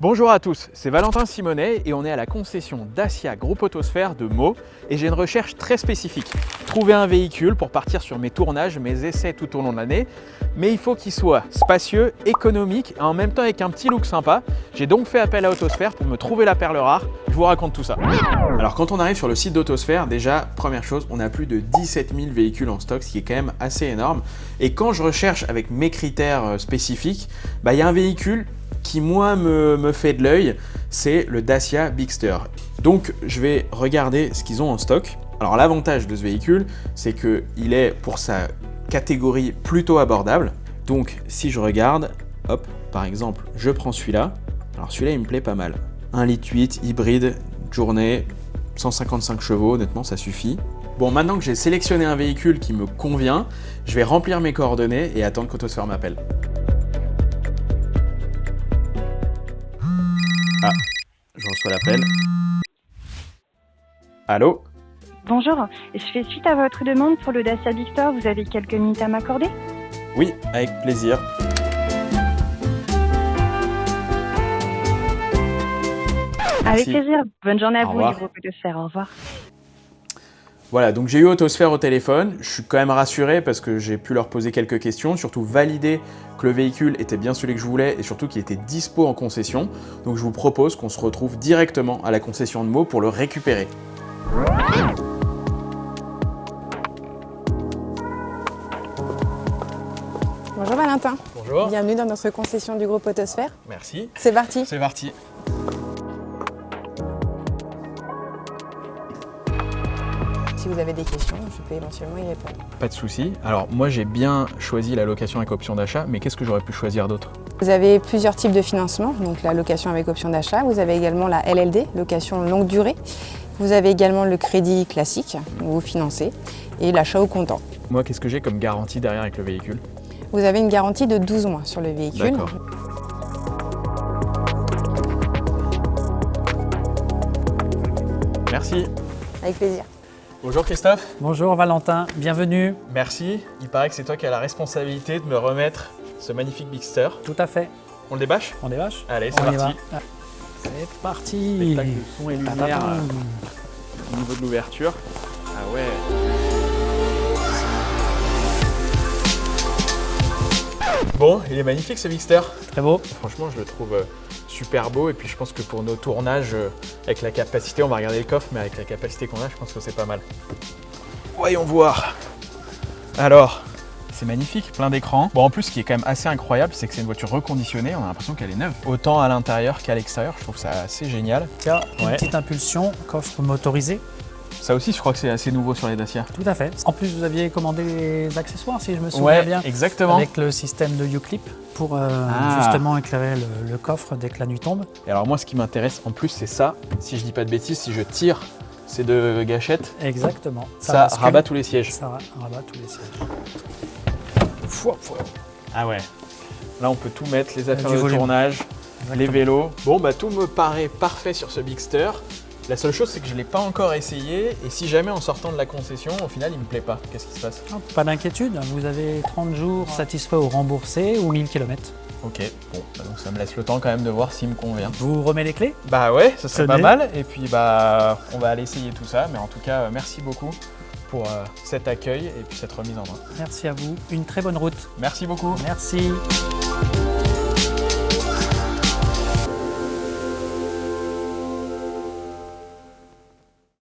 Bonjour à tous, c'est Valentin Simonet et on est à la concession Dacia Groupe Autosphère de Meaux et j'ai une recherche très spécifique. Trouver un véhicule pour partir sur mes tournages, mes essais tout au long de l'année, mais il faut qu'il soit spacieux, économique et en même temps avec un petit look sympa. J'ai donc fait appel à Autosphère pour me trouver la perle rare. Je vous raconte tout ça. Alors quand on arrive sur le site d'Autosphère, déjà, première chose, on a plus de 17 000 véhicules en stock, ce qui est quand même assez énorme. Et quand je recherche avec mes critères spécifiques, il y a un véhicule qui moi me fait de l'œil, c'est le Dacia Bigster. Donc je vais regarder ce qu'ils ont en stock. Alors l'avantage de ce véhicule, c'est qu'il est pour sa catégorie plutôt abordable. Donc si je regarde, hop, par exemple, je prends celui-là. Alors celui-là, il me plaît pas mal. 1,8 litre hybride, journée, 155 chevaux, honnêtement, ça suffit. Bon, maintenant que j'ai sélectionné un véhicule qui me convient, je vais remplir mes coordonnées et attendre qu'Autosphère m'appelle. Ah, je reçois l'appel. Allô? Bonjour, je fais suite à votre demande pour le Dacia Bigster. Vous avez quelques minutes à m'accorder? Oui, avec plaisir. Avec plaisir. Bonne journée à Au vous, revoir. les groupes Autosphère. Au revoir. Voilà, donc j'ai eu Autosphère au téléphone. Je suis quand même rassuré parce que j'ai pu leur poser quelques questions, surtout valider que le véhicule était bien celui que je voulais et surtout qu'il était dispo en concession. Donc je vous propose qu'on se retrouve directement à la concession de Meaux pour le récupérer. Bonjour Valentin, Bonjour. bienvenue dans notre concession du groupe Autosphère. Merci. C'est parti. C'est parti. Si vous avez des questions, je peux éventuellement y répondre. Pas de souci. Alors moi j'ai bien choisi la location avec option d'achat, mais qu'est-ce que j'aurais pu choisir d'autre? Vous avez plusieurs types de financement, donc la location avec option d'achat. Vous avez également la LLD, location longue durée. Vous avez également le crédit classique, où vous financez, et l'achat au comptant. Moi, qu'est-ce que j'ai comme garantie derrière avec le véhicule? Vous avez une garantie de 12 mois sur le véhicule. D'accord. Merci. Avec plaisir. Bonjour Christophe. Bonjour Valentin, bienvenue. Merci. Il paraît que c'est toi qui as la responsabilité de me remettre ce magnifique Bigster. Tout à fait. On le débâche? On dévache? Allez, c'est On y parti. va. Ah, c'est parti. Spectacle de son et lumière Tatatam. au niveau de l'ouverture. Ah ouais. Bon, il est magnifique ce Bigster. Très beau. Franchement, je le trouve super beau et puis je pense que pour nos tournages, avec la capacité, on va regarder le coffre, mais avec la capacité qu'on a, je pense que c'est pas mal. Voyons voir. Alors, c'est magnifique, plein d'écrans. Bon, en plus, ce qui est quand même assez incroyable, c'est que c'est une voiture reconditionnée, on a l'impression qu'elle est neuve. Autant à l'intérieur qu'à l'extérieur, je trouve ça assez génial. Tiens, une Ouais. petite impulsion, coffre motorisé. Ça aussi, je crois que c'est assez nouveau sur les Dacia. Tout à fait. En plus, vous aviez commandé les accessoires, si je me souviens bien. exactement. Avec le système de U-Clip pour Ah. justement éclairer le coffre dès que la nuit tombe. Et alors moi, ce qui m'intéresse en plus, c'est ça. Si je dis pas de bêtises, si je tire ces deux gâchettes, Exactement. ça bascule. rabat tous les sièges. Ça rabat tous les sièges. Ah ouais. Là, on peut tout mettre, les affaires du de volume. tournage, les Exactement. vélos. Bon, tout me paraît parfait sur ce Bigster. La seule chose, c'est que je ne l'ai pas encore essayé. Et si jamais en sortant de la concession, au final, il ne me plaît pas, qu'est-ce qui se passe? Non, pas d'inquiétude, vous avez 30 jours satisfaits ou remboursés ou 1000 km. Ok, bon, donc ça me laisse le temps quand même de voir s'il me convient. Vous remet les clés? Bah ouais, ce serait pas Tenez. mal. Et puis on va aller essayer tout ça. Mais en tout cas, merci beaucoup pour cet accueil et puis cette remise en main. Merci à vous. Une très bonne route. Merci beaucoup. Merci.